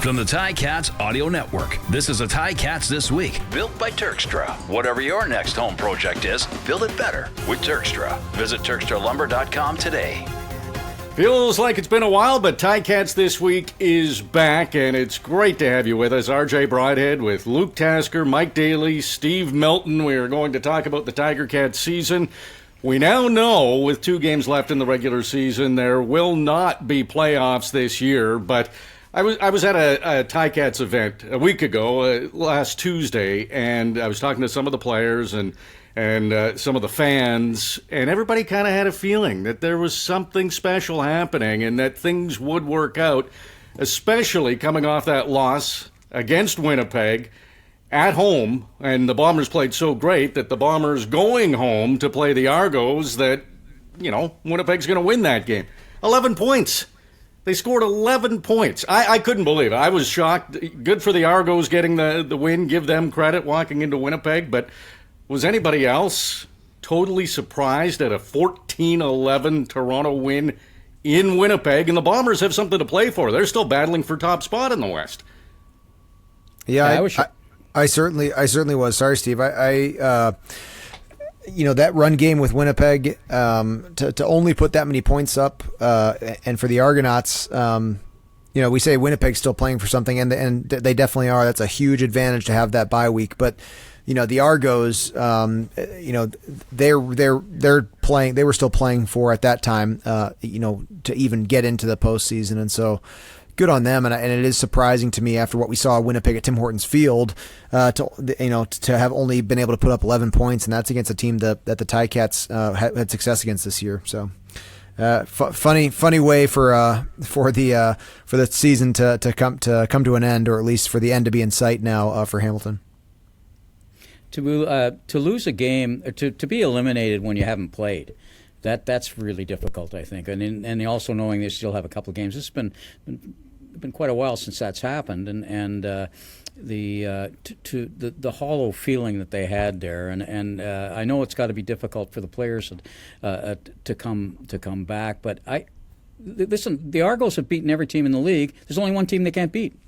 From the Ticats Audio Network, this is a Ticats This Week, built by Turkstra. Whatever your next home project is, build it better with Turkstra. Visit TurkstraLumber.com today. Feels like it's been a while, but Ticats This Week is back, and it's great to have you with us. RJ Broadhead with Luke Tasker, Mike Daly, Steve Milton. We are going to talk about the Tiger Cats season. We now know, with 2 games left in the regular season, there will not be playoffs this year, but I was at a Ticats event a week ago, last Tuesday, and I was talking to some of the players and some of the fans, and everybody kind of had a feeling that there was something special happening and that things would work out, especially coming off that loss against Winnipeg at home. And the Bombers played so great that the Bombers going home to play the Argos that, Winnipeg's going to win that game. 11 points. They scored 11 points. I couldn't believe it. I was shocked. Good for the Argos getting the win. Give them credit walking into Winnipeg, but was anybody else totally surprised at a 14-11 Toronto win in Winnipeg? And the Bombers have something to play for. They're still battling for top spot in the West. Yeah, I certainly was. Sorry, Steve. That run game with Winnipeg, to only put that many points up, and for the Argonauts, we say Winnipeg's still playing for something, and they definitely are. That's a huge advantage to have that bye week, but. The Argos, they're playing. They were still playing for at that time, to even get into the postseason, and so good on them. And it is surprising to me after what we saw Winnipeg at Tim Hortons Field, to have only been able to put up 11 points, and that's against a team that the Ticats had success against this year. So. Funny way for the season to come to an end, or at least for the end to be in sight now for Hamilton. To lose a game, or to be eliminated when you haven't played, that's really difficult, I think. And also knowing they still have a couple of games. It's been quite a while since that's happened, and the hollow feeling that they had there, and I know it's got to be difficult for the players to come back. But listen, the Argos have beaten every team in the league. There's only one team they can't beat.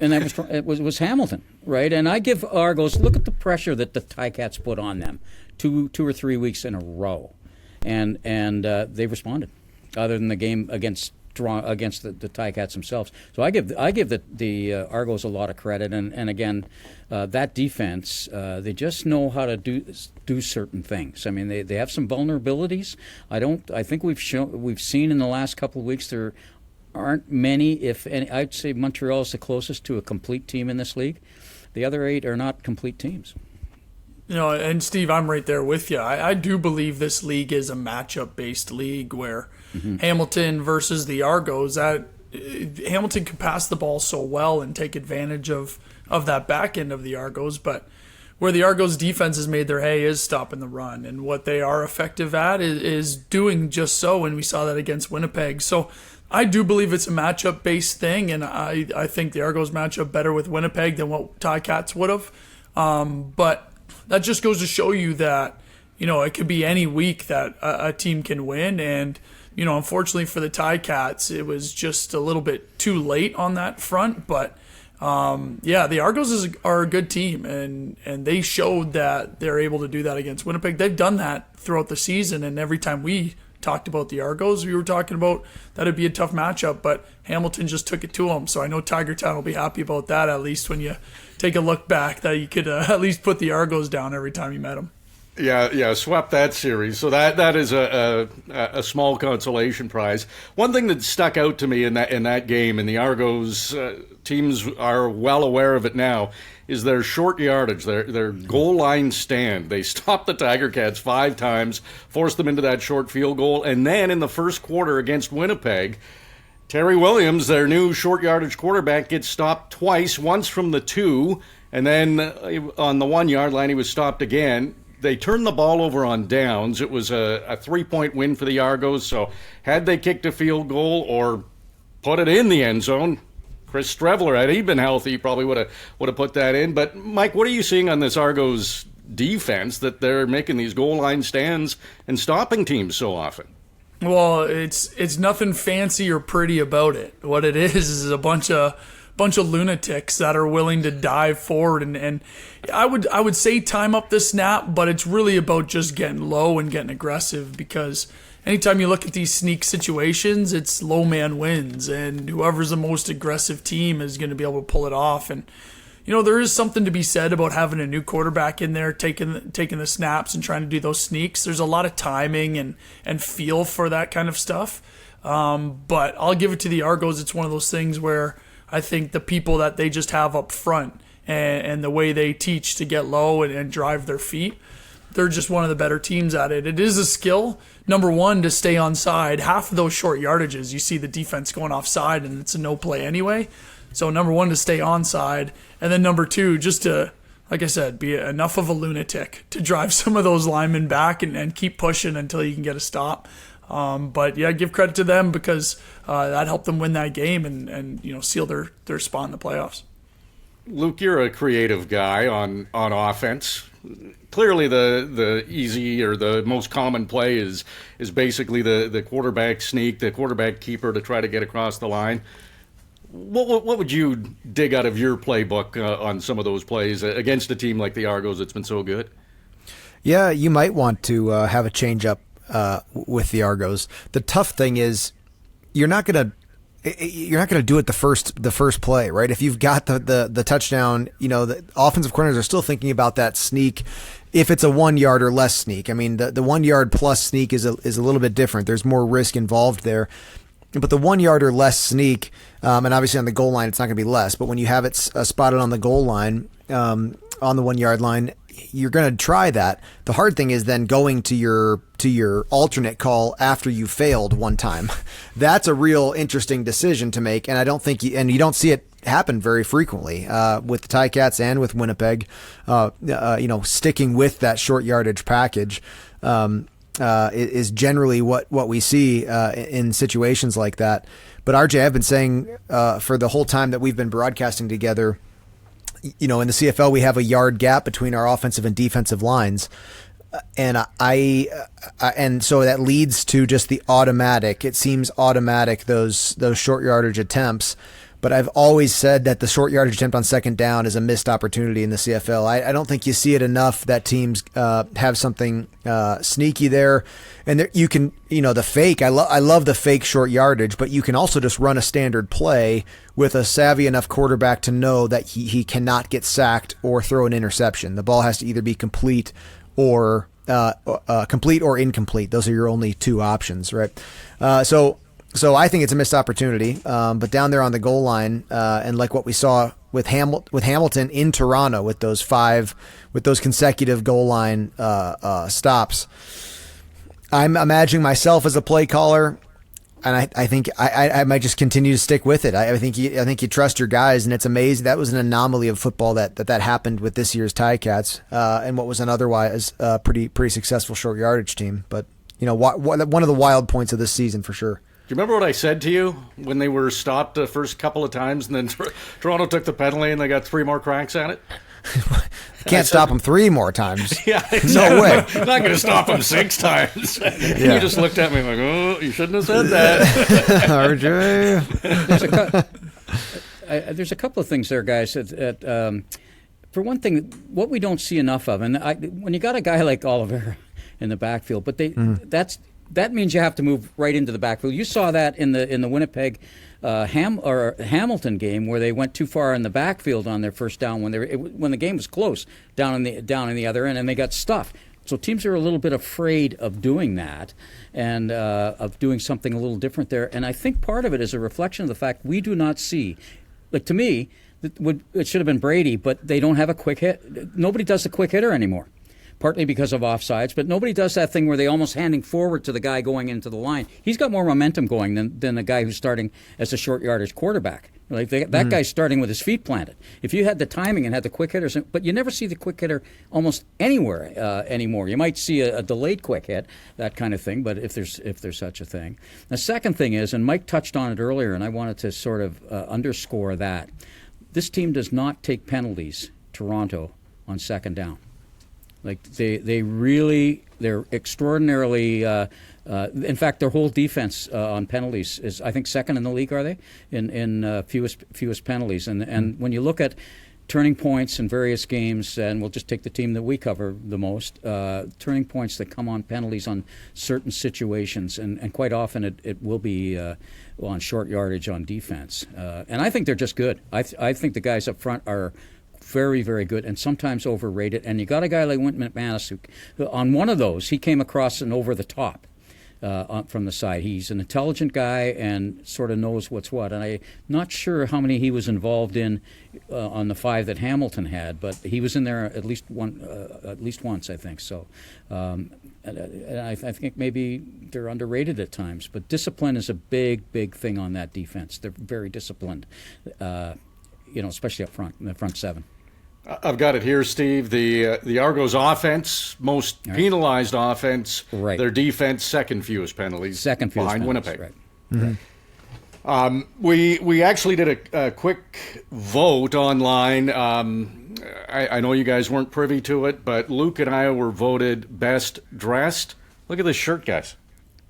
And that was Hamilton, right? And I give Argos, look at the pressure that the Ticats put on them, two or 3 weeks in a row, and they responded. Other than the game against the Ticats themselves, so I give the Argos a lot of credit, and again, that defense, they just know how to do certain things. I mean, they have some vulnerabilities. I think we've seen in the last couple of weeks there aren't many, if any. I'd say Montreal is the closest to a complete team in this league. The other 8 are not complete teams. And Steve, I'm right there with you. I do believe this league is a matchup-based league where Hamilton versus the Argos, Hamilton can pass the ball so well and take advantage of that back end of the Argos, but where the Argos defense has made their hay is stopping the run, and what they are effective at is doing just so, and we saw that against Winnipeg. So I do believe it's a matchup-based thing, and I think the Argos match up better with Winnipeg than what Ticats would have. But that just goes to show you that, it could be any week that a team can win. And, unfortunately for the Ticats, it was just a little bit too late on that front. But, the Argos are a good team, and they showed that they're able to do that against Winnipeg. They've done that throughout the season, and every time we talked about the Argos, we were talking about that it'd be a tough matchup, but Hamilton just took it to them. So I know Tiger Town will be happy about that, at least when you take a look back, that you could at least put the Argos down every time you met them. Yeah, swept that series. So that is a small consolation prize. One thing that stuck out to me in that game, and the Argos teams are well aware of it now, is their short yardage, their goal line stand. They stopped the Tiger Cats 5 times, forced them into that short field goal, and then in the first quarter against Winnipeg, Terry Williams, their new short yardage quarterback, gets stopped twice, once from the 2, and then on the 1 yard line he was stopped again. They turned the ball over on downs. It was a 3-point win for the Argos, so had they kicked a field goal or put it in the end zone, Chris Streveler, had he been healthy, he probably would have put that in. But, Mike, what are you seeing on this Argos defense that they're making these goal line stands and stopping teams so often? Well, it's nothing fancy or pretty about it. What it is a bunch of lunatics that are willing to dive forward, and I would say time up the snap, but it's really about just getting low and getting aggressive, because anytime you look at these sneak situations, it's low man wins, and whoever's the most aggressive team is going to be able to pull it off. And there is something to be said about having a new quarterback in there, taking the snaps and trying to do those sneaks. There's a lot of timing and feel for that kind of stuff. But I'll give it to the Argos. It's one of those things where I think the people that they just have up front and the way they teach to get low and drive their feet, they're just one of the better teams at it. It is a skill, number one, to stay onside. Half of those short yardages, you see the defense going offside, and it's a no play anyway. So number one, to stay onside, and then number two, just to, like I said, be enough of a lunatic to drive some of those linemen back and keep pushing until you can get a stop. But yeah, give credit to them, because that helped them win that game and seal their spot in the playoffs. Luke, you're a creative guy on offense. Clearly, the easy or the most common play is basically the quarterback sneak, the quarterback keeper to try to get across the line. What would you dig out of your playbook on some of those plays against a team like the Argos that's been so good? Yeah, you might want to have a change up with the Argos. The tough thing is you're not gonna do it the first play, right? If you've got the touchdown, the offensive coordinators are still thinking about that sneak. If it's a 1 yard or less sneak, I mean the 1 yard plus sneak is a little bit different. There's more risk involved there. But the 1 yard or less sneak, and obviously on the goal line, it's not going to be less. But when you have it spotted on the goal line, on the 1 yard line, you're going to try that. The hard thing is then going to your alternate call after you failed one time. That's a real interesting decision to make, and I don't think you don't see it happen very frequently with the Ticats and with Winnipeg. Sticking with that short yardage package. Is generally what we see in situations like that. But RJ, I've been saying for the whole time that we've been broadcasting together, in the CFL we have a yard gap between our offensive and defensive lines, and and so that leads to just the automatic. It seems automatic, those short yardage attempts. But I've always said that the short yardage attempt on second down is a missed opportunity in the CFL. I don't think you see it enough that teams have something sneaky there. And there, you can, the fake. I love the fake short yardage, but you can also just run a standard play with a savvy enough quarterback to know that he cannot get sacked or throw an interception. The ball has to either be complete or incomplete. Those are your only two options, right? So I think it's a missed opportunity, but down there on the goal line, and like what we saw with Hamilton in Toronto with those consecutive goal line stops, I'm imagining myself as a play caller, and I think I might just continue to stick with it. I think you trust your guys, and it's amazing. That was an anomaly of football that happened with this year's Ticats, and what was an otherwise pretty successful short yardage team. But one of the wild points of this season for sure. Do you remember what I said to you when they were stopped the first couple of times, and then Toronto took the penalty and they got 3 more cracks at it? Can't stop them 3 more times. Yeah, exactly. No way. I'm not going to stop them 6 times. Yeah. You just looked at me like, oh, you shouldn't have said that. RJ. There's a couple of things there, guys. For one thing, what we don't see enough of, and when you got a guy like Oliver in the backfield, but that means you have to move right into the backfield. You saw that in the Winnipeg Hamilton game where they went too far in the backfield on their first down when the game was close down in the other end, and they got stuffed. So teams are a little bit afraid of doing that and of doing something a little different there. And I think part of it is a reflection of the fact we do not see, like to me, it should have been Brady, but they don't have a quick hit. Nobody does a quick hitter anymore. Partly because of offsides, but nobody does that thing where they almost handing forward to the guy going into the line. He's got more momentum going than the guy who's starting as a short yardage quarterback. Like that guy's starting with his feet planted. If you had the timing and had the quick hitters, but you never see the quick hitter almost anywhere anymore. You might see a delayed quick hit, that kind of thing, but if there's such a thing. The second thing is, and Mike touched on it earlier, and I wanted to sort of underscore that, this team does not take penalties, Toronto, on second down. Like they're extraordinarily. In fact, their whole defense on penalties is, I think, second in the league. Are they in fewest penalties? And when you look at turning points in various games, and we'll just take the team that we cover the most, turning points that come on penalties on certain situations, and quite often it will be on short yardage on defense. And I think they're just good. I think the guys up front are very, very good, and sometimes overrated. And you got a guy like Wynton McManus who, on one of those, he came across an over the top from the side. He's an intelligent guy and sort of knows what's what. And I'm not sure how many he was involved in on the 5 that Hamilton had, but he was in there at least once, I think. So, and I think maybe they're underrated at times. But discipline is a big, big thing on that defense. They're very disciplined, especially up front in the front 7. I've got it here, Steve. The Argos offense, most penalized offense. Right. Their defense, second fewest penalties. Second fewest behind penalties, Winnipeg. Right. Mm-hmm. We actually did a quick vote online. I know you guys weren't privy to it, but Luke and I were voted best dressed. Look at this shirt, guys.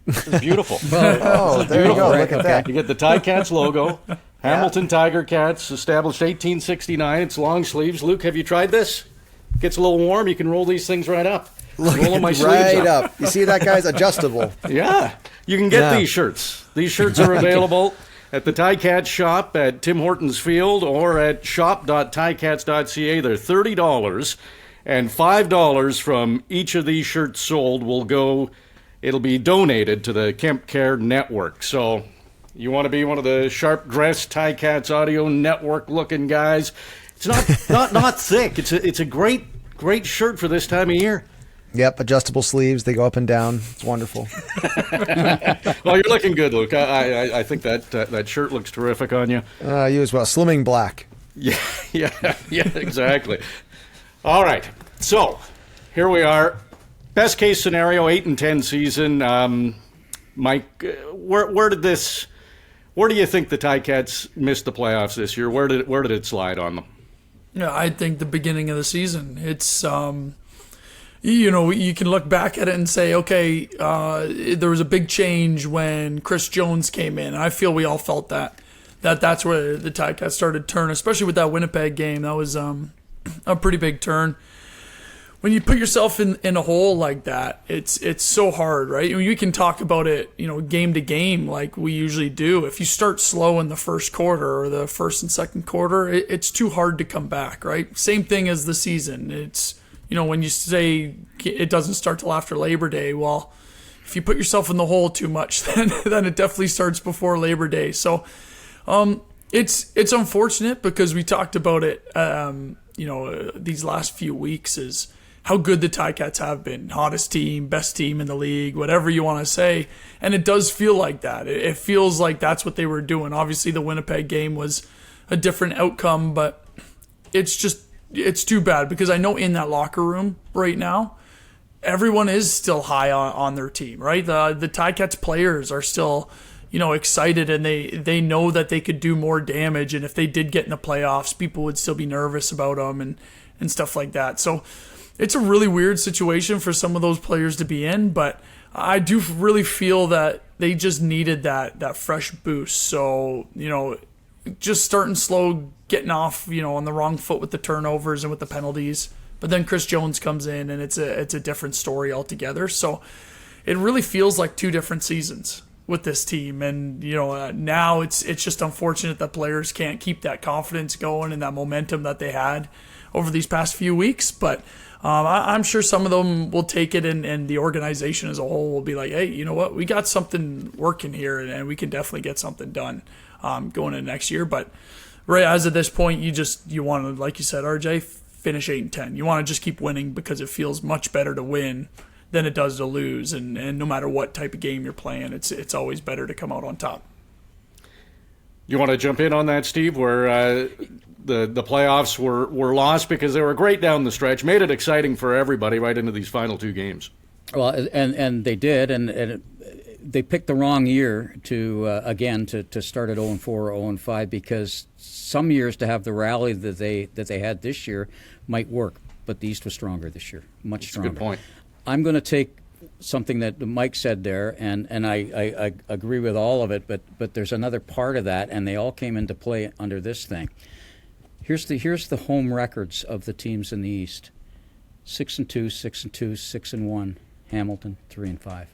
It's beautiful. Oh, there you go. Right? Look at that. You get the Ticats logo. Hamilton Tiger Cats, established 1869. It's long sleeves. Luke, have you tried this? Gets a little warm. You can roll these things right up. Rolling my sleeves Right up. You see that, guys? Adjustable. Yeah. You can get these shirts. These shirts are available at the Ticats shop at Tim Hortons Field or at shop.ticats.ca. They're $30, and $5 from each of these shirts sold it'll be donated to the Kemp Care Network. So you want to be one of the sharp-dressed Ticats Audio Network-looking guys. It's not thick. It's a great shirt for this time of year. Yep, adjustable sleeves. They go up and down. It's wonderful. Well, you're looking good, Luke. I think that shirt looks terrific on you. You as well. Slimming black. Yeah, exactly. All right, so here we are. Best case scenario, 8-10 season. Mike, where do you think the Ticats missed the playoffs this year? Where did it slide on them? Yeah, I think the beginning of the season. It's you can look back at it and say, okay, there was a big change when Chris Jones came in. I feel we all felt that's where the Ticats started to turn, especially with that Winnipeg game. That was a pretty big turn. When you put yourself in a hole like that, it's so hard, right? You can talk about it, game to game like we usually do. If you start slow in the first quarter or the first and second quarter, it's too hard to come back, right? Same thing as the season. It's, when you say it doesn't start till after Labor Day, well, if you put yourself in the hole too much, then it definitely starts before Labor Day. So it's unfortunate because we talked about it, these last few weeks is how good the Ticats have been. Hottest team, best team in the league, whatever you want to say. And it does feel like that. It feels like that's what they were doing. Obviously, the Winnipeg game was a different outcome, but it's too bad because I know in that locker room right now, everyone is still high on their team, right? The Ticats players are still, excited, and they know that they could do more damage. And if they did get in the playoffs, people would still be nervous about them and stuff like that. So it's a really weird situation for some of those players to be in, but I do really feel that they just needed that fresh boost. So, just starting slow, getting off, on the wrong foot with the turnovers and with the penalties. But then Chris Jones comes in, and it's a different story altogether. So it really feels like two different seasons with this team. And, now it's just unfortunate that players can't keep that confidence going and that momentum that they had over these past few weeks. But I'm sure some of them will take it, and the organization as a whole will be like, hey, you know what? We got something working here, and we can definitely get something done going into next year. But right as of this point, you want to, like you said, RJ, finish 8-10. You want to just keep winning because it feels much better to win than it does to lose. And no matter what type of game you're playing, it's always better to come out on top. You want to jump in on that, Steve, where the playoffs were lost because they were great down the stretch, made it exciting for everybody right into these final two games. Well, and they did, and they picked the wrong year to start at 0-4 or 0-5 because some years to have the rally that they had this year might work but the East was stronger this year, much stronger. That's a good point. I'm going to take something that Mike said there, and I agree with all of it, but there's another part of that, and they all came into play under this thing. Here's the home records of the teams in the East: 6-2, 6-2, 6-1. Hamilton 3-5.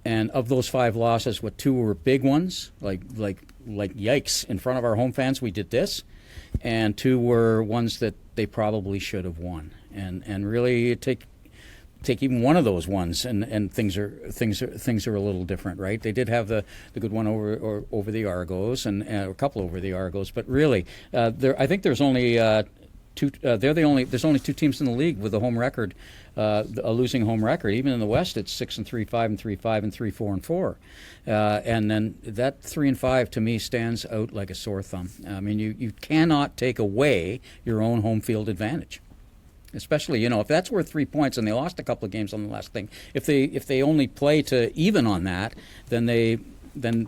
And of those 5 losses, 2 were big ones, like yikes! In front of our home fans, we did this, and 2 were ones that they probably should have won. And really take even one of those ones, and things are a little different, right? They did have the good one over the Argos, and a couple over the Argos, but really, I think there's only two. There's only 2 teams in the league with a home record, a losing home record. Even in the West, it's 6-3, 5-3, 5-3, 4-4, and then that 3-5 to me stands out like a sore thumb. I mean, you cannot take away your own home field advantage. Especially, if that's worth 3 points, and they lost a couple of games on the last thing. If they only play to even on that, then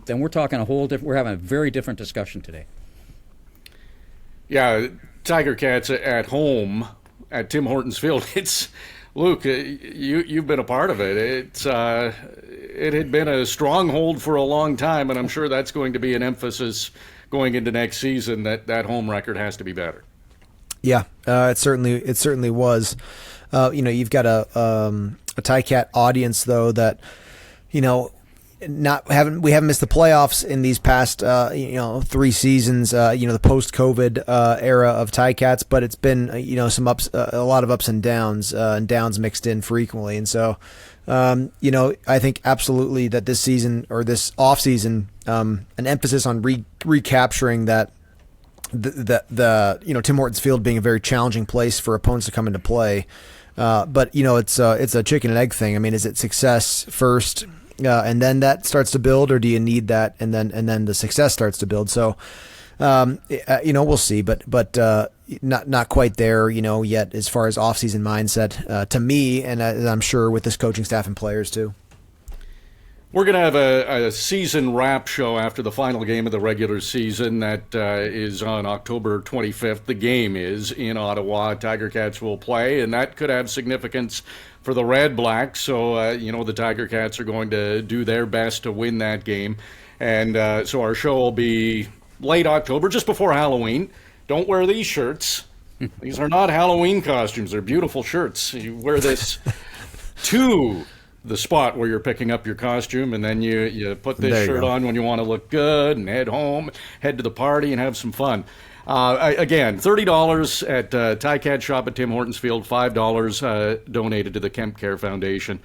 we're talking a whole different. We're having a very different discussion today. Yeah, Tiger Cats at home at Tim Hortons Field. It's Luke. You've been a part of it. It had been a stronghold for a long time, and I'm sure that's going to be an emphasis going into next season. That home record has to be better. Yeah, it certainly was. You've got a Ticat audience though that, we haven't missed the playoffs in these past 3 seasons. The post-COVID era of Ticats, but it's been some ups, a lot of ups and downs mixed in frequently, and so I think absolutely that this season or this off season, an emphasis on recapturing that. The Tim Hortons Field being a very challenging place for opponents to come into play, but it's a chicken and egg thing. I mean, is it success first, and then that starts to build, or do you need that and then the success starts to build? So, we'll see, but not quite there, yet as far as off-season mindset to me, and I'm sure with this coaching staff and players too. We're going to have a season wrap show after the final game of the regular season. That is on October 25th. The game is in Ottawa. Tiger Cats will play, and that could have significance for the Red Blacks. So, the Tiger Cats are going to do their best to win that game. And so our show will be late October, just before Halloween. Don't wear these shirts. These are not Halloween costumes. They're beautiful shirts. You wear this to the spot where you're picking up your costume, and then you put this shirt on when you want to look good and head home, head to the party, and have some fun. Again, $30 at Ticat Shop at Tim Hortons Field, $5 donated to the Kemp Care Foundation.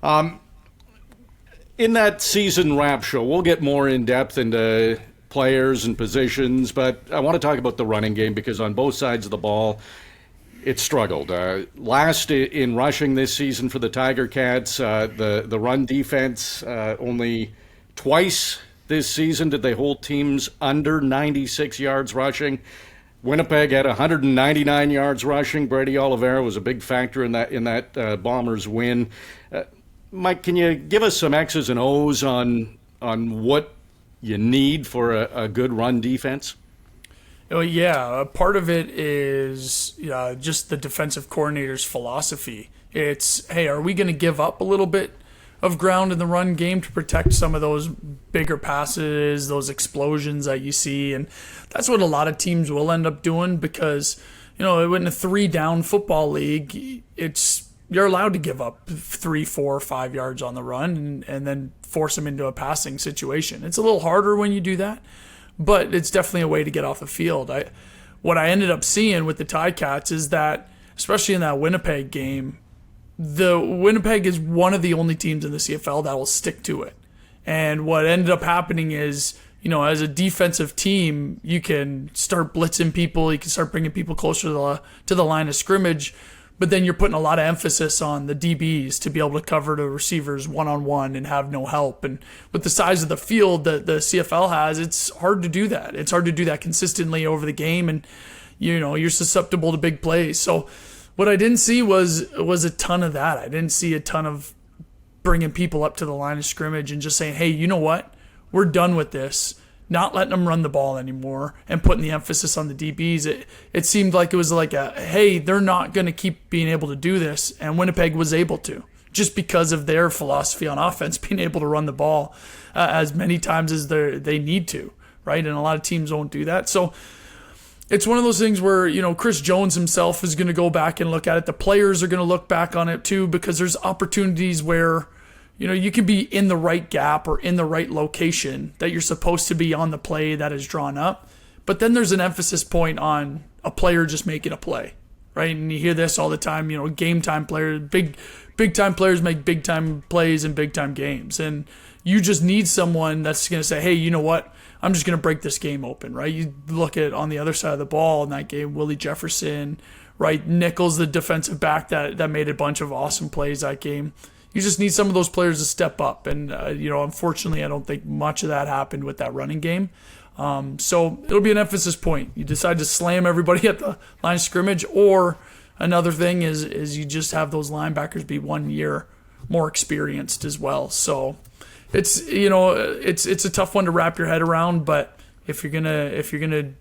In that season wrap show, we'll get more in depth into players and positions, but I want to talk about the running game because on both sides of the ball, it struggled. Last in rushing this season for the Tiger Cats, the run defense, only twice this season did they hold teams under 96 yards rushing. Winnipeg had 199 yards rushing. Brady Oliveira was a big factor in that Bombers win. Mike, can you give us some X's and O's on what you need for a good run defense? Oh, yeah. Part of it is just the defensive coordinator's philosophy. It's, hey, are we going to give up a little bit of ground in the run game to protect some of those bigger passes, those explosions that you see? And that's what a lot of teams will end up doing because, in a 3-down football league, you're allowed to give up 3, 4, 5 yards on the run and then force them into a passing situation. It's a little harder when you do that. But it's definitely a way to get off the field. What I ended up seeing with the Ticats is that, especially in that Winnipeg game, the Winnipeg is one of the only teams in the CFL that will stick to it. And what ended up happening is, as a defensive team, you can start blitzing people, you can start bringing people closer to the line of scrimmage, but then you're putting a lot of emphasis on the DBs to be able to cover the receivers one-on-one and have no help. And with the size of the field that the CFL has, it's hard to do that. It's hard to do that consistently over the game, and you're susceptible to big plays. So what I didn't see was a ton of that. I didn't see a ton of bringing people up to the line of scrimmage and just saying, hey, you know what? We're done with this. not letting them run the ball anymore and putting the emphasis on the DBs. It seemed like it was like hey, they're not going to keep being able to do this, and Winnipeg was able to, just because of their philosophy on offense, being able to run the ball as many times as they need to, right? And a lot of teams won't do that. So it's one of those things where, Chris Jones himself is going to go back and look at it. The players are going to look back on it too, because there's opportunities where you can be in the right gap or in the right location that you're supposed to be on the play that is drawn up. But then there's an emphasis point on a player just making a play, right? And you hear this all the time, game time players, big time players make big time plays in big time games. And you just need someone that's going to say, hey, you know what? I'm just going to break this game open, right? You look at on the other side of the ball in that game, Willie Jefferson, right? Nichols, the defensive back that made a bunch of awesome plays that game. You just need some of those players to step up. And, unfortunately, I don't think much of that happened with that running game. So it'll be an emphasis point. You decide to slam everybody at the line of scrimmage, or another thing is you just have those linebackers be 1 year more experienced as well. So it's a tough one to wrap your head around, but if you're gonna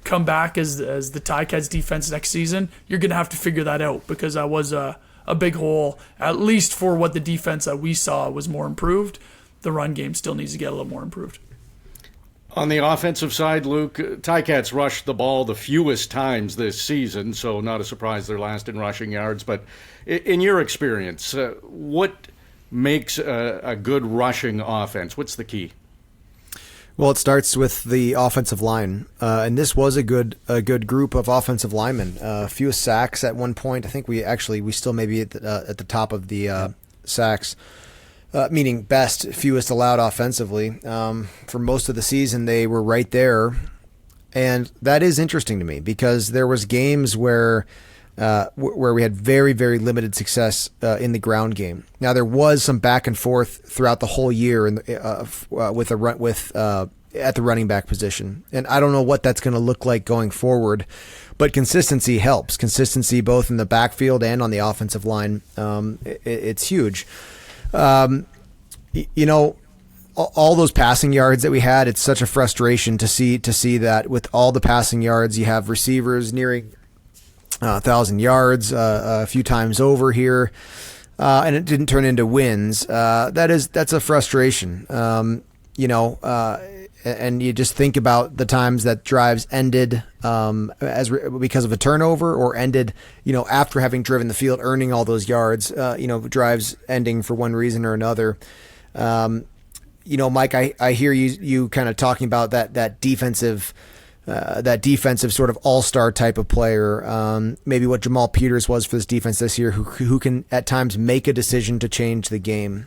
come back as the Ticats defense next season, you're gonna have to figure that out, because that was a big hole, at least for what the defense that we saw was more improved. The run game still needs to get a little more improved. On the offensive side, Luke, Ticats rushed the ball the fewest times this season, so not a surprise they're last in rushing yards. But in your experience, what makes a good rushing offense? What's the key? Well, it starts with the offensive line, and this was a good group of offensive linemen. Fewest sacks at one point. I think we still may be at the top of the sacks, meaning best, fewest allowed offensively. For most of the season, they were right there, and that is interesting to me, because there was games where we had very, very limited success in the ground game. Now, there was some back and forth throughout the whole year at the running back position, and I don't know what that's going to look like going forward. But consistency helps. Consistency both in the backfield and on the offensive line. It's huge. All those passing yards that we had, it's such a frustration to see that with all the passing yards, you have receivers nearing 1,000 yards a few times over here, and it didn't turn into wins. That's a frustration. And you just think about the times that drives ended because of a turnover, or ended, after having driven the field, earning all those yards. Drives ending for one reason or another. Mike, I hear you kind of talking about that defensive sort of all-star type of player, maybe what Jamal Peters was for this defense this year, who can at times make a decision to change the game.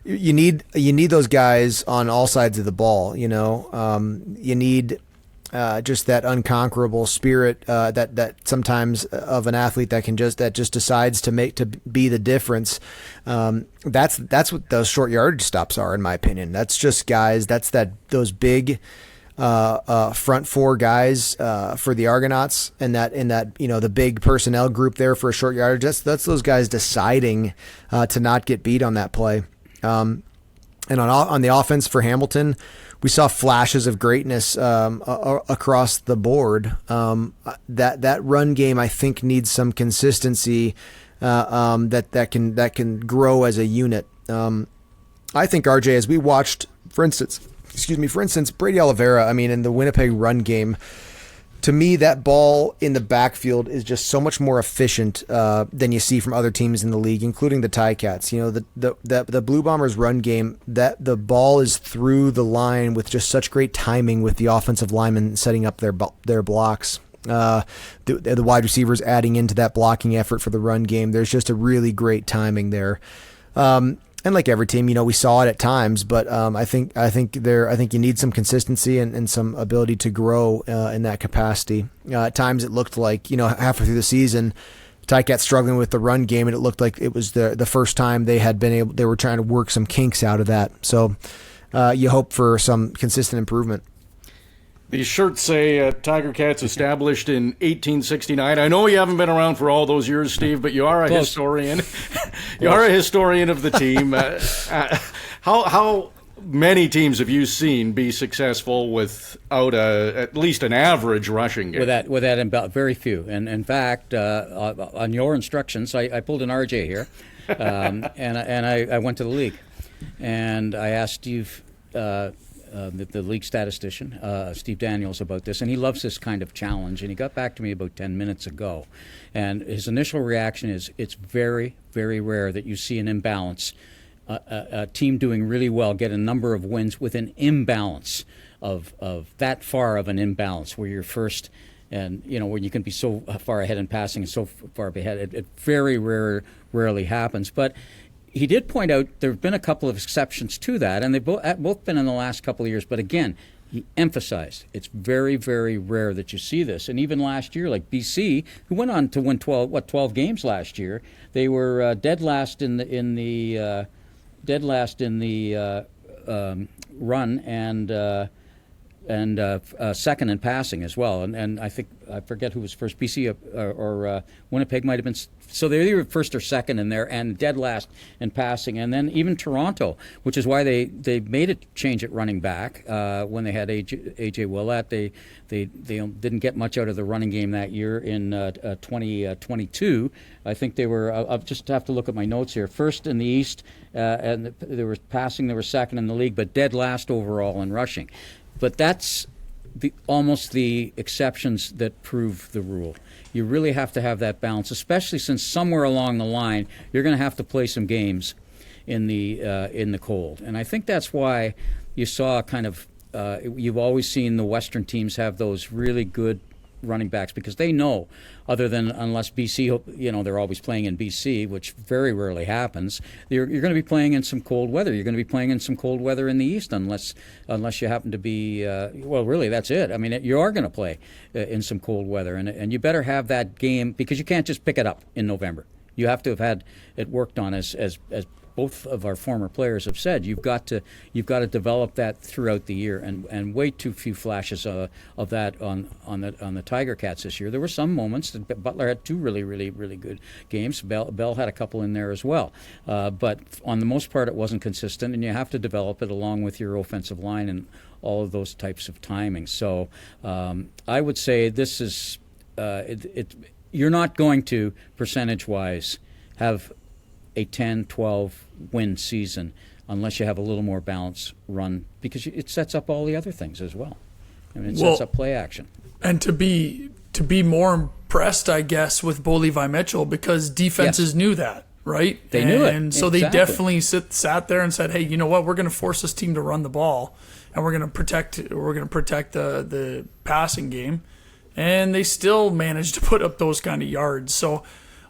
You need those guys on all sides of the ball. You need just that unconquerable spirit that sometimes of an athlete that just decides to be the difference. That's what those short yardage stops are, in my opinion. That's just guys. Those big front four guys for the Argonauts, and that the big personnel group there for a short yardage. That's those guys deciding to not get beat on that play. And on the offense for Hamilton, we saw flashes of greatness across the board. That run game, I think, needs some consistency that can grow as a unit. I think, RJ, as we watched, for instance, Brady Oliveira, in the Winnipeg run game, to me, that ball in the backfield is just so much more efficient than you see from other teams in the league, including the Ticats. The Blue Bombers run game, that the ball is through the line with just such great timing, with the offensive linemen setting up their blocks. The wide receivers adding into that blocking effort for the run game. There's just a really great timing there. And like every team, we saw it at times, but I think you need some consistency and some ability to grow in that capacity. At times, it looked like halfway through the season, Ticats struggling with the run game, and it looked like it was the first time they were trying to work some kinks out of that. So you hope for some consistent improvement. These shirts say Tiger Cats established in 1869. I know you haven't been around for all those years, Steve, but you are historian. You are a historian of the team. How many teams have you seen be successful without at least an average rushing game? With that, about very few. And in fact, on your instructions, I pulled an RJ here, and I went to the league, and I asked Steve, the league statistician, Steve Daniels, about this, and he loves this kind of challenge. And he got back to me about 10 minutes ago, and his initial reaction is, it's very, very rare that you see an imbalance. A team doing really well get a number of wins with an imbalance of that far of an imbalance where you're first, and when you can be so far ahead in passing and so far ahead. It very rarely happens. But he did point out there have been a couple of exceptions to that, and they've both been in the last couple of years. But again, he emphasized it's very, very rare that you see this. And even last year, like BC, who went on to win 12 games last year, they were dead last in the run and second in passing as well. And I forget who was first. BC or Winnipeg might have been. So they're either first or second in there, and dead last in passing. And then even Toronto, which is why they made a change at running back when they had AJ Willett. They didn't get much out of the running game that year in 2022. I think they were. I'll just have to look at my notes here. First in the East, and they were passing. They were second in the league, but dead last overall in rushing. But that's almost the exceptions that prove the rule. You really have to have that balance, especially since somewhere along the line you're going to have to play some games in the cold. And I think that's why you saw kind of you've always seen the Western teams have those really good running backs, because they know, unless BC, they're always playing in BC, which very rarely happens. You're going to be playing in some cold weather. You're going to be playing in some cold weather in the East, unless you happen to be. Really, that's it. I mean, you are going to play in some cold weather, and you better have that game, because you can't just pick it up in November. You have to have had it worked on, as both of our former players have said. You've got to develop that throughout the year, and way too few flashes of that on the Tiger Cats this year. There were some moments that Butler had two really, really, really good games. Bell had a couple in there as well, but on the most part it wasn't consistent, and you have to develop it along with your offensive line and all of those types of timings. So I would say this is you're not going to, percentage-wise, have a 10, 12 win season unless you have a little more balanced run, because it sets up all the other things as well. I mean, it sets up play action. And to be more impressed, I guess, with Bo Levi Mitchell, because defenses knew that, right? They knew it. And so they definitely sat there and said, hey, you know what? We're going to force this team to run the ball, and we're going to protect the passing game. And they still managed to put up those kind of yards. So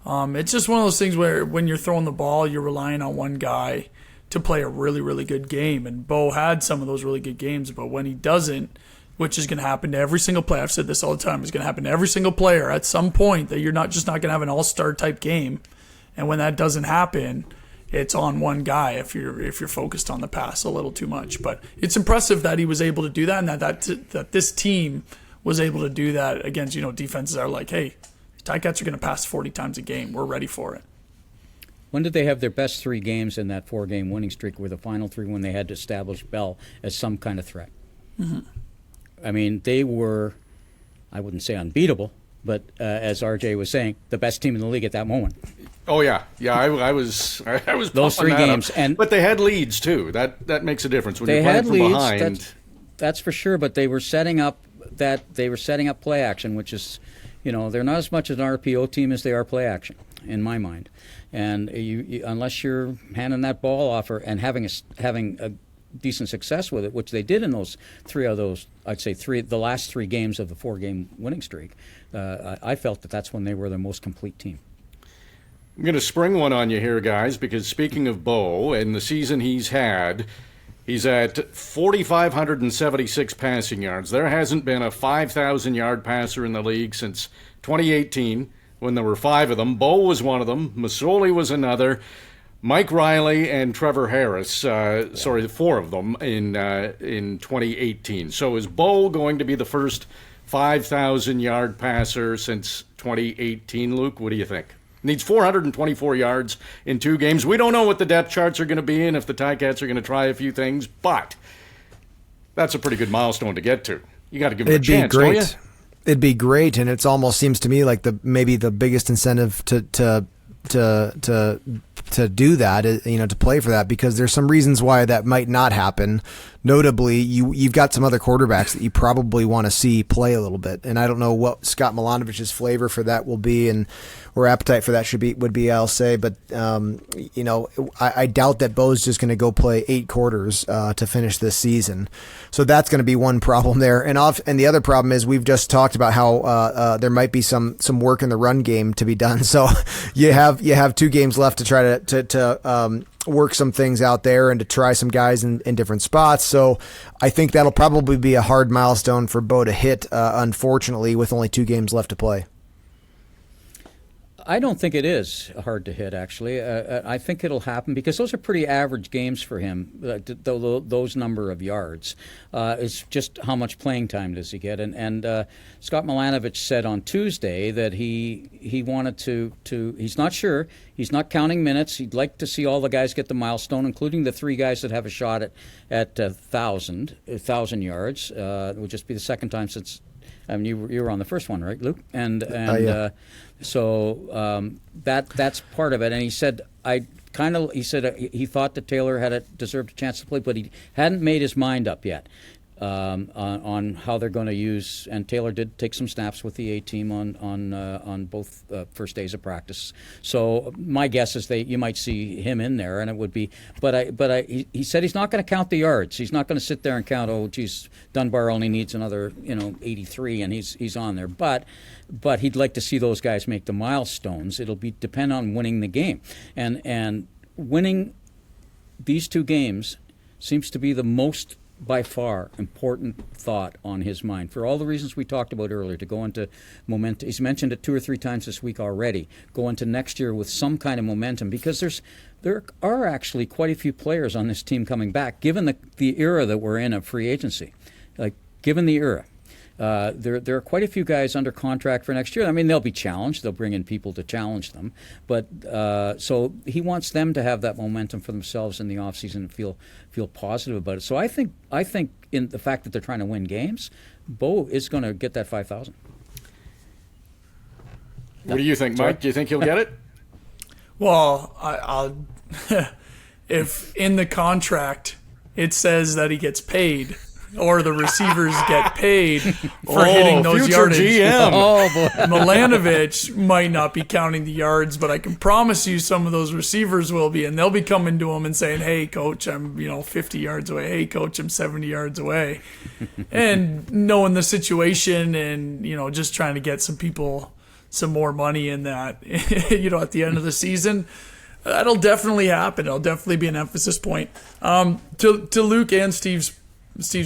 it's just one of those things where when you're throwing the ball, you're relying on one guy to play a really, really good game. And Bo had some of those really good games, but when he doesn't, which is going to happen to every single player, I've said this all the time, it's going to happen to every single player at some point, that you're not going to have an all-star type game. And when that doesn't happen, it's on one guy if you're focused on the pass a little too much. But it's impressive that he was able to do that, and that this team was able to do that against, defenses are like, hey, Ticats are going to pass 40 times a game. We're ready for it. When did they have their best three games in that 4-game winning streak, were the final three when they had to establish Bell as some kind of threat? Mm-hmm. I mean, they were, I wouldn't say unbeatable, but as RJ was saying, the best team in the league at that moment. Oh yeah. I was those three games, but they had leads too. That makes a difference when they you're playing had from leads, behind. That's for sure. But they were setting up play action, which is, they're not as much an RPO team as they are play action, in my mind. And you unless you're handing that ball off and having a decent success with it, which they did in those I'd say the last three games of the 4-game winning streak, I felt that that's when they were the most complete team. I'm going to spring one on you here, guys, because speaking of Bo and the season he's had, he's at 4,576 passing yards. There hasn't been a 5,000-yard passer in the league since 2018, when there were 5 of them. Bo was one of them. Masoli was another. Mike Riley and Trevor Harris, 4 of them in 2018. So is Bo going to be the first 5,000-yard passer since 2018, Luke? What do you think? Needs 424 yards in 2 games. We don't know what the depth charts are going to be and if the Ticats are going to try a few things, but that's a pretty good milestone to get to. You got to give them a chance, don't you? It'd be great, and it almost seems to me like maybe the biggest incentive to do that, to play for that, because there's some reasons why that might not happen. Notably, you've got some other quarterbacks that you probably want to see play a little bit, and I don't know what Scott Milanovich's flavor for that will be, and or appetite for that would be. I'll say, but I doubt that Bo's just going to go play 8 quarters to finish this season. So that's going to be one problem there, and the other problem is we've just talked about how there might be some work in the run game to be done. So you have 2 games left to try to work some things out there and to try some guys in different spots. So I think that'll probably be a hard milestone for Bo to hit, unfortunately, with only 2 games left to play. I don't think it is hard to hit, actually. I think it'll happen because those are pretty average games for him, those number of yards. It's just how much playing time does he get. And Scott Milanovich said on Tuesday that he wanted to he's not sure. He's not counting minutes. He'd like to see all the guys get the milestone, including the 3 guys that have a shot at 1,000 yards. It would just be the second time since you were on the first one, right, Luke? So that's part of it. And he said he thought that Taylor deserved a chance to play, but he hadn't made his mind up yet on how they're going to use. And Taylor did take some snaps with the A team on both first days of practice. So my guess is you might see him in there, and it would be. He said he's not going to count the yards. He's not going to sit there and count. Oh, geez, Dunbar only needs another 83, and he's on there. But he'd like to see those guys make the milestones. It'll depend on winning the game, and winning these 2 games seems to be the most, by far, important thought on his mind for all the reasons we talked about earlier. To go into momentum, he's mentioned it 2 or 3 times this week already. Go into next year with some kind of momentum, because there are actually quite a few players on this team coming back, given the era that we're in of free agency. Given the era. There are quite a few guys under contract for next year. I mean, they'll be challenged. They'll bring in people to challenge them. But so he wants them to have that momentum for themselves in the offseason and feel positive about it. So I think in the fact that they're trying to win games, Bo is going to get that 5,000. What do you think, Mike? Do you think he'll get it? Well, I'll if in the contract it says that he gets paid, or the receivers get paid for hitting those yardage. GM. Oh, boy. Milanovich might not be counting the yards, but I can promise you some of those receivers will be, and they'll be coming to him and saying, "Hey, coach, I'm 50 yards away. Hey, coach, I'm 70 yards away." And knowing the situation and just trying to get some people some more money in that, at the end of the season. That'll definitely happen. It'll definitely be an emphasis point. To Luke and Steve's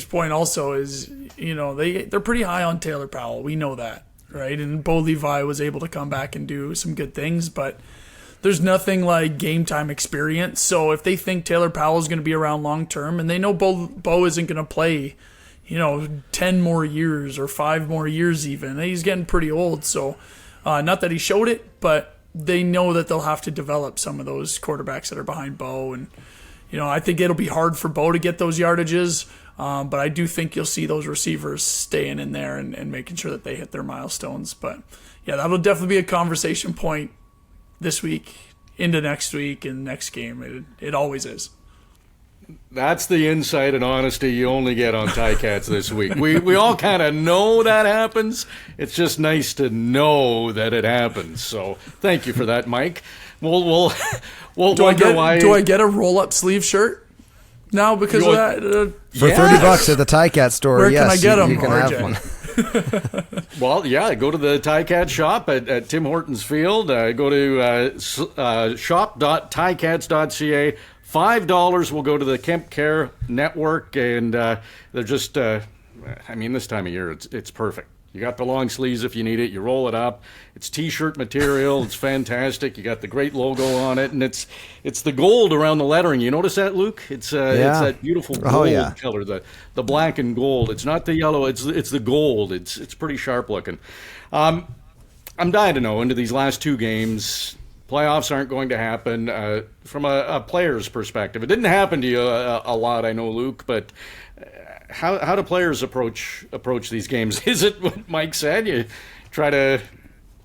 point also is, they're pretty high on Taylor Powell. We know that, right? And Bo Levi was able to come back and do some good things, but there's nothing like game time experience. So if they think Taylor Powell is going to be around long term, and they know Bo isn't going to play, 10 more years or 5 more years even. He's getting pretty old. So not that he showed it, but they know that they'll have to develop some of those quarterbacks that are behind Bo. And, I think it'll be hard for Bo to get those yardages. But I do think you'll see those receivers staying in there and making sure that they hit their milestones. But, yeah, that'll definitely be a conversation point this week, into next week, and next game. It always is. That's the insight and honesty you only get on Ticats this week. We all kind of know that happens. It's just nice to know that it happens. So thank you for that, Mike. We'll do I get a roll-up sleeve shirt now because of that? For $30 at the Ticat store, where yes, can I get them, you can RJ? have one. Well, yeah, go to the Ticat shop at Tim Hortons Field. Go to shop.ticats.ca. $5 will go to the Kemp Care Network, and they're just, this time of year, it's perfect. You got the long sleeves if you need it. You roll it up. It's T-shirt material. It's fantastic. You got the great logo on it, and it's the gold around the lettering. You notice that, Luke? It's that beautiful gold color, the black and gold. It's not the yellow. It's the gold. It's pretty sharp looking. I'm dying to know, into these last 2 games, playoffs aren't going to happen. From a player's perspective, it didn't happen to you a lot, I know, Luke, but how do players approach these games? Is it what Mike said? You try to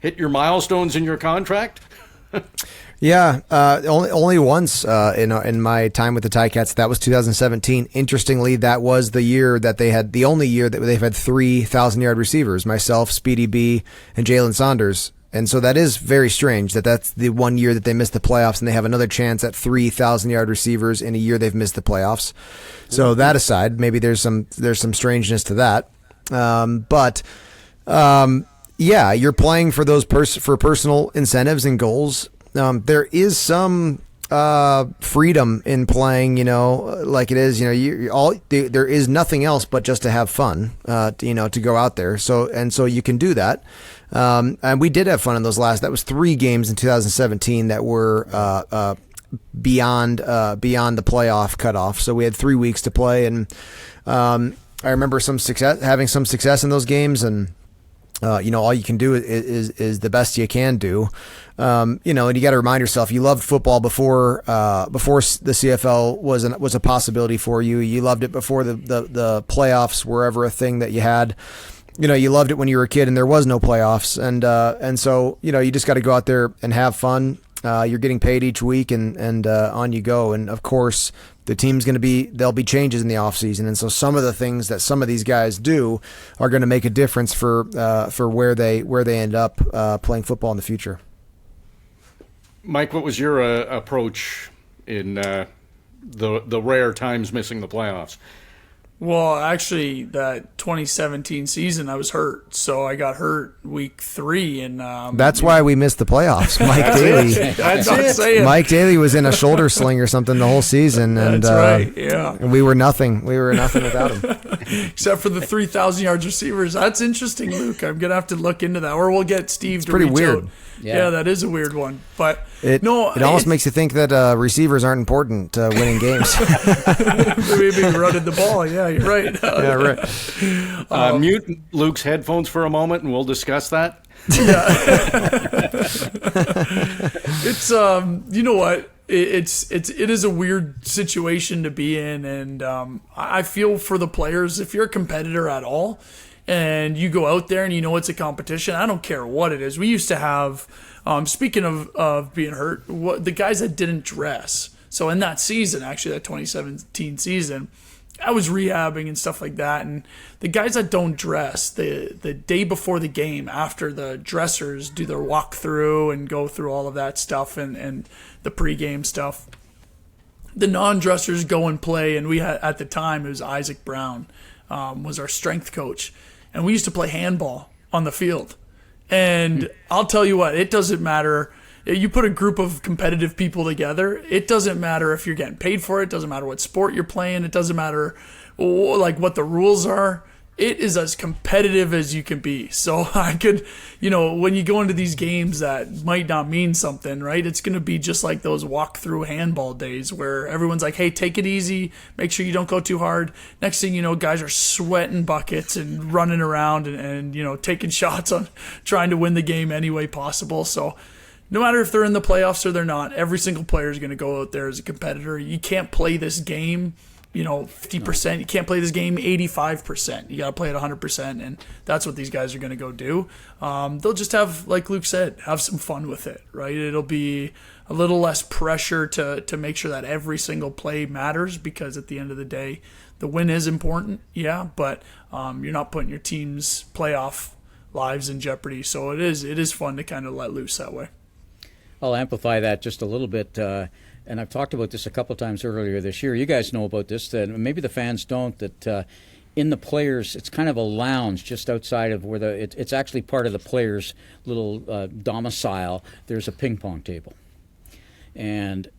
hit your milestones in your contract? Yeah, only once in my time with the Ticats. That was 2017. Interestingly, that was the year that the only year that they've had 3,000-yard receivers, myself, Speedy B, and Jalen Saunders. And so that is very strange that's the one year that they missed the playoffs, and they have another chance at 3,000-yard receivers in a year they've missed the playoffs. So that aside, maybe there's some strangeness to that. Yeah, you're playing for those for personal incentives and goals. There is some freedom in playing, like it is, there is nothing else but just to have fun, to go out there. So you can do that. And we did have fun in that was 3 games in 2017 that were beyond the playoff cutoff. So we had 3 weeks to play, and I remember having some success in those games, and all you can do is the best you can do. And you got to remind yourself, you loved football before the CFL was a possibility for you. You loved it before the playoffs were ever a thing that you had. You loved it when you were a kid and there was no playoffs. And so, you just got to go out there and have fun. You're getting paid each week, and on you go. And of course, the team's there'll be changes in the offseason. And so some of the things that some of these guys do are going to make a difference for where they end up playing football in the future. Mike, what was your approach in the rare times missing the playoffs? Well, actually, that 2017 season, I was hurt. So I got hurt week 3. And that's why we missed the playoffs. Mike Daly. Mike Daly was in a shoulder sling or something the whole season. And, that's right, yeah. And we were nothing. We were nothing without him. Except for the 3,000 yards receivers. That's interesting, Luke. I'm going to have to look into that. Or we'll get Steve to reach weird. out. Yeah, that is a weird one. But it almost makes you think that receivers aren't important to winning games. Maybe running the ball. Yeah, you're right. Yeah, right. Mute Luke's headphones for a moment, and we'll discuss that. Yeah. It's you know what? It is a weird situation to be in, and I feel for the players. If you're a competitor at all, and you go out there and it's a competition, I don't care what it is. We used to have, speaking of being hurt, the guys that didn't dress. So in that season, actually that 2017 season, I was rehabbing and stuff like that. And the guys that don't dress, the day before the game, after the dressers do their walkthrough and go through all of that stuff and the pregame stuff, the non-dressers go and play. And we had, at the time, it was Isaac Brown was our strength coach. And we used to play handball on the field. And I'll tell you what, it doesn't matter. You put a group of competitive people together, it doesn't matter if you're getting paid for it. It doesn't matter what sport you're playing. It doesn't matter what the rules are. It is as competitive as you can be. So I could, when you go into these games that might not mean something, right? It's going to be just like those walk-through handball days where everyone's like, hey, take it easy. Make sure you don't go too hard. Next thing you know, guys are sweating buckets and running around and taking shots on trying to win the game any way possible. So no matter if they're in the playoffs or they're not, every single player is going to go out there as a competitor. You can't play this game 50%. You can't play this game 85%. You got to play it 100%, and that's what these guys are going to go do. They'll just have, like Luke said, have some fun with it, right? It'll be a little less pressure to make sure that every single play matters, because at the end of the day, the win is important, yeah, but you're not putting your team's playoff lives in jeopardy. So it is fun to kind of let loose that way. I'll amplify that just a little bit. And I've talked about this a couple of times earlier this year. You guys know about this, that maybe the fans don't, that in the players, it's kind of a lounge just outside of where it's actually part of the players' little domicile. There's a ping pong table. And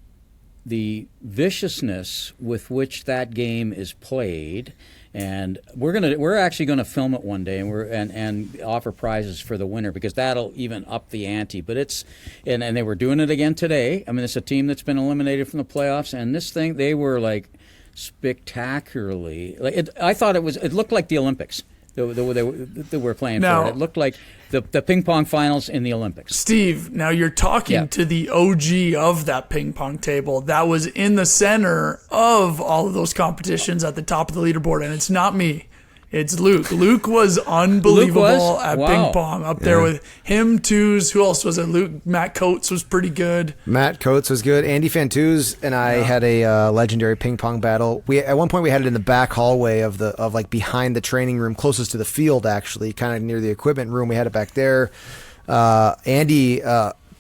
the viciousness with which that game is played, and we're actually gonna film it one day, and offer prizes for the winner, because that'll even up the ante. But and they were doing it again today. I mean, it's a team that's been eliminated from the playoffs, and this thing, they were like spectacularly. I thought it looked like the Olympics. that were playing Now- for it. It looked like the ping pong finals in the Olympics. Steve, now you're talking to the OG of that ping pong table that was in the center of all of those competitions at the top of the leaderboard, and it's not me. It's Luke. Luke was unbelievable at Wow. ping pong up there with him, twos. Who else was it? Luke. Matt Coates was pretty good. Matt Coates was good. Andy Fantuz and I had a legendary ping pong battle. We at one point we had it in the back hallway of like behind the training room, closest to the field, actually, kind of near the equipment room. We had it back there. Andy,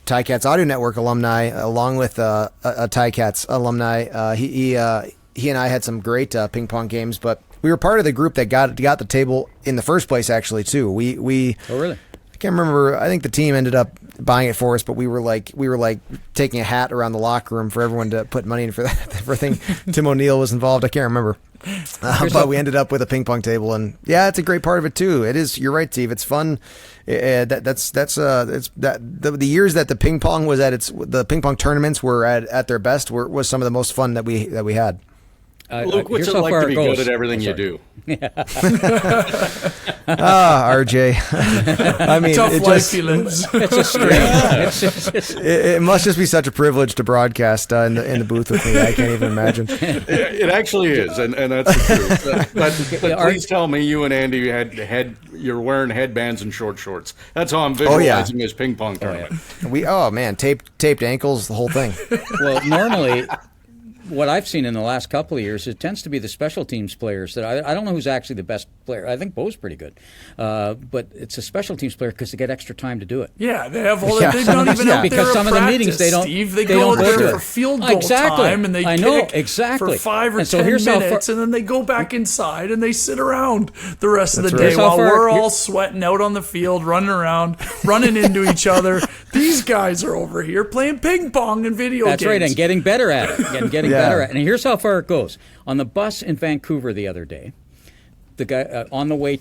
Ticats Audio Network alumni, along with a Ticats alumni, he and I had some great ping pong games, but we were part of the group that got the table in the first place, actually, too. We Oh, really? I can't remember. I think the team ended up buying it for us, but we were like taking a hat around the locker room for everyone to put money in for that. For thing. Tim O'Neill was involved. I can't remember, but we ended up with a ping pong table, and yeah, it's a great part of it too. It is. You're right, Steve. It's fun. The years that the ping pong was the ping pong tournaments were at their best was some of the most fun that we had. Luke, what's here's it how like far to be it goes. good at everything you Sorry. do? RJ. I mean, Tough it life just, he lives. It's just strange. it must just be such a privilege to broadcast in the booth with me. I can't even imagine. It actually is, and that's the truth. But please tell me you and Andy you're wearing headbands and short shorts. That's how I'm visualizing this ping pong tournament. Taped ankles, the whole thing. Well, normally, what I've seen in the last couple of years, it tends to be the special teams players that I don't know who's actually the best player. I think Bo's pretty good, but it's a special teams player because they get extra time to do it. Yeah, they have all that. They're not even Yeah. out Because there some at of the practice, meetings they don't- Steve. They they go don't go there to for it. field goal Exactly. time, and they I know, kick exactly. for 5 or And so 10 here's how minutes, far- and then they go back inside and they sit around the rest of the That's day right. while So far- we're all sweating out on the field, running around, running into each other. These guys are over here playing ping pong and video That's games. right, and getting better at it. And getting Yeah. better at it. And here's how far it goes. On the bus in Vancouver the other day, the guy on the way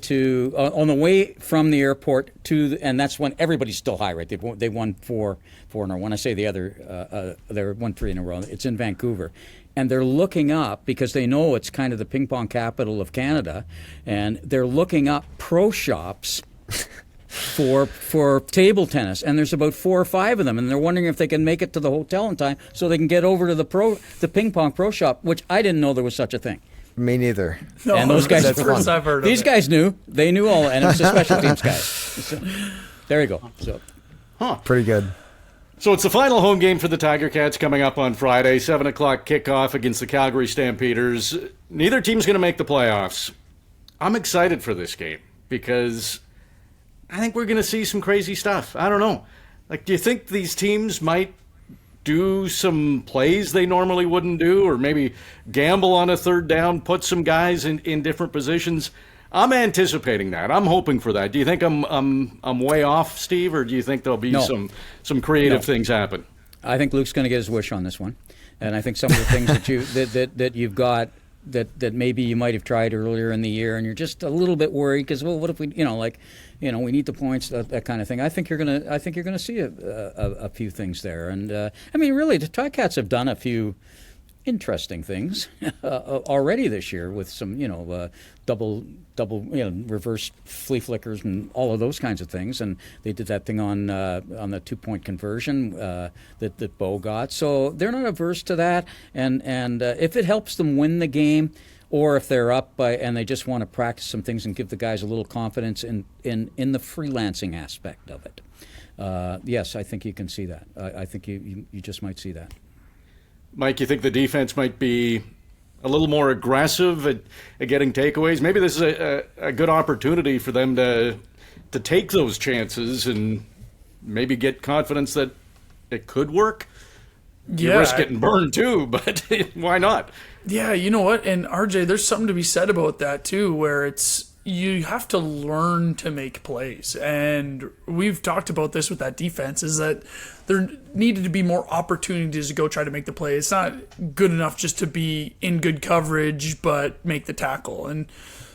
from the airport and that's when everybody's still high, right? They won four in a row. When I say the other, they won 3 in a row. It's in Vancouver. And they're looking up because they know it's kind of the ping pong capital of Canada, and they're looking up pro shops for table tennis, and there's about 4 or 5 of them, and they're wondering if they can make it to the hotel in time so they can get over to the ping pong pro shop, which I didn't know there was such a thing. Me neither. No, And those guys- that's the first fun. I've heard of These it. guys knew. They knew all, and it was the special teams guys. So, there you go. So Pretty good. So it's the final home game for the Tiger Cats coming up on Friday, 7 o'clock kickoff against the Calgary Stampeders. Neither team's going to make the playoffs. I'm excited for this game because I think we're going to see some crazy stuff. I don't know. Like, do you think these teams might do some plays they normally wouldn't do, or maybe gamble on a third down, put some guys in different positions? I'm anticipating that. I'm hoping for that. Do you think I'm way off, Steve, or do you think there'll be No. some creative No. things happen? I think Luke's going to get his wish on this one, and I think some of the things that you've got that maybe you might have tried earlier in the year, and you're just a little bit worried because what if we we need the points, that kind of thing. I think you're gonna see a few things there, and I mean really the Ticats have done a few interesting things already this year with some double reverse flea flickers and all of those kinds of things, and they did that thing on the 2-point conversion that Bo got, so they're not averse to that, and if it helps them win the game, or if they're up and they just want to practice some things and give the guys a little confidence in the freelancing aspect of it, yes, I think you can see that. I think you just might see that. Mike, you think the defense might be a little more aggressive at getting takeaways? Maybe this is a good opportunity for them to take those chances and maybe get confidence that it could work. You risk getting burned too, but why not? Yeah, you know what? And RJ, there's something to be said about that too, where you have to learn to make plays. And we've talked about this with that defense, is that there needed to be more opportunities to go try to make the play. It's not good enough just to be in good coverage, but make the tackle. And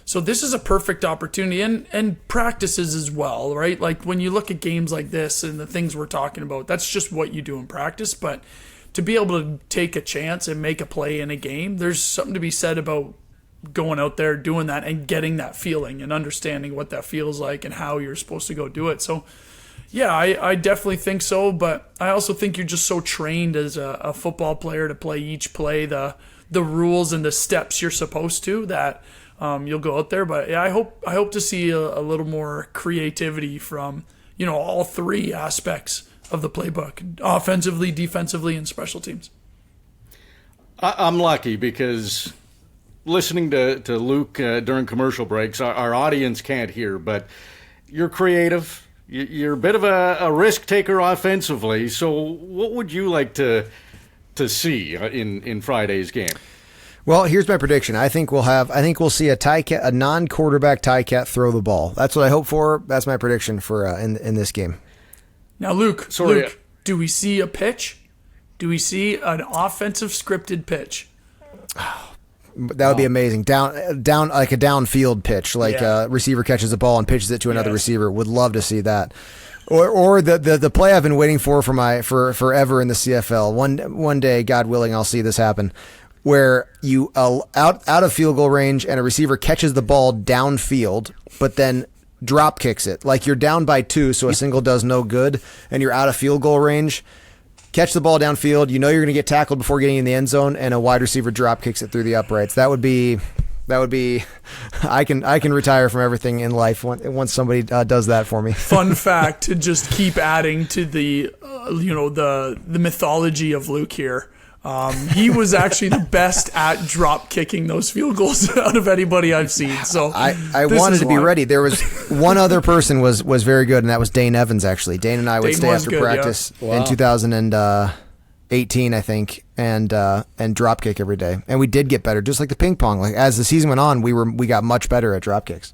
so this is a perfect opportunity, and practices as well, right? Like when you look at games like this and the things we're talking about, that's just what you do in practice. But to be able to take a chance and make a play in a game, there's something to be said about going out there, doing that, and getting that feeling and understanding what that feels like and how you're supposed to go do it. So, yeah, I definitely think so, but I also think you're just so trained as a football player to play each play, the rules and the steps you're supposed to, that you'll go out there. But yeah, I hope to see a little more creativity from, all three aspects of the playbook: offensively, defensively, and special teams. I'm lucky because listening to Luke during commercial breaks, our audience can't hear, but you're creative. You're a bit of a risk taker offensively. So what would you like to see in Friday's game? Well, here's my prediction. I think we'll see a non-quarterback Ticat throw the ball. That's what I hope for. That's my prediction for in this game. Now, Luke, do we see a pitch? Do we see an offensive scripted pitch? That would be amazing. Down like a downfield pitch, like a receiver catches the ball and pitches it to another receiver. Would love to see that. Or the play I've been waiting for forever in the CFL. One day, God willing, I'll see this happen, where you out of field goal range and a receiver catches the ball downfield, but then drop kicks it. Like you're down by 2, so a single does no good, and you're out of field goal range. Catch the ball downfield. You know you're going to get tackled before getting in the end zone, and a wide receiver drop kicks it through the uprights. That would be. I can retire from everything in life once somebody does that for me. Fun fact to just keep adding to the the mythology of Luke here. He was actually the best at drop kicking those field goals out of anybody I've seen. So I wanted to be ready. There was one other person was very good, and that was Dane Evans. Actually, Dane and I would stay after practice in 2018, I think, and drop kick every day, and we did get better, just like the ping pong. Like as the season went on, we got much better at drop kicks.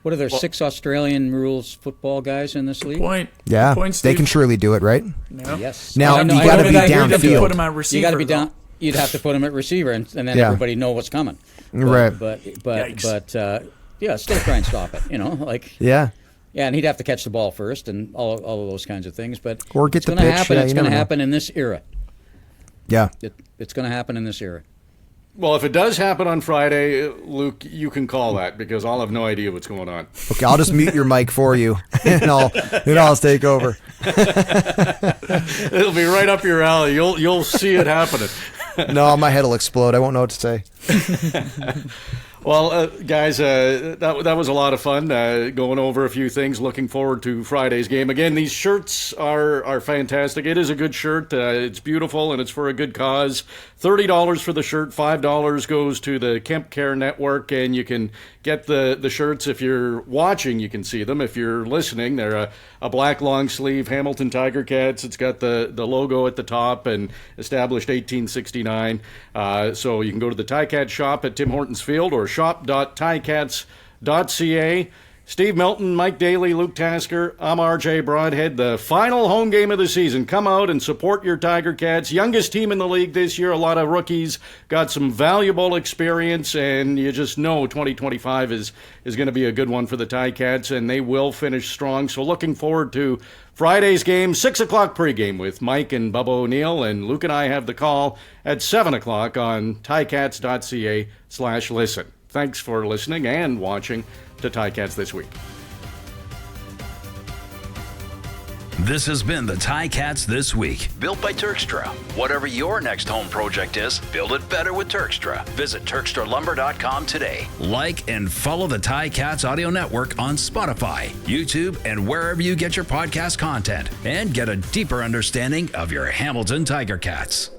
What are there, 6 Australian rules football guys in this league? Yeah, Good point, they can surely do it, right? Yeah. Yes. Now you got to be downfield. Put him at receiver. You got to be down. You'd have to put him at receiver, and then everybody know what's coming. Right. But still try and stop it. Yeah. Yeah, and he'd have to catch the ball first, and all of those kinds of things. But or get the pitch. It's going to happen in this era. Yeah. It's going to happen in this era. Well, if it does happen on Friday, Luke, you can call that because I'll have no idea what's going on. Okay, I'll just mute your mic for you, and I'll take over. It'll be right up your alley. You'll see it happening. No, my head will explode. I won't know what to say. Well, guys, that was a lot of fun going over a few things. Looking forward to Friday's game. Again, these shirts are fantastic. It is a good shirt. It's beautiful, and it's for a good cause. $30 for the shirt. $5 goes to the Kemp Care Network, and you can get the shirts. If you're watching, you can see them. If you're listening, they're a black long sleeve Hamilton Tiger Cats. It's got the logo at the top and established 1869. So you can go to the Ticat shop at Tim Hortons Field or shop.ticats.ca. Steve Milton, Mike Daly, Luke Tasker, I'm RJ Broadhead. The final home game of the season. Come out and support your Tiger Cats. Youngest team in the league this year. A lot of rookies. Got some valuable experience, and you just know 2025 is going to be a good one for the Ticats, and they will finish strong. So looking forward to Friday's game, 6 o'clock pregame with Mike and Bubba O'Neill, and Luke and I have the call at 7 o'clock on ticats.ca/listen. Thanks for listening and watching to Ticats This Week. This has been the Ticats This Week, built by Turkstra. Whatever your next home project is, build it better with Turkstra. Visit TurkstraLumber.com today. Like and follow the Ticats Audio Network on Spotify, YouTube, and wherever you get your podcast content, and get a deeper understanding of your Hamilton Tiger Cats.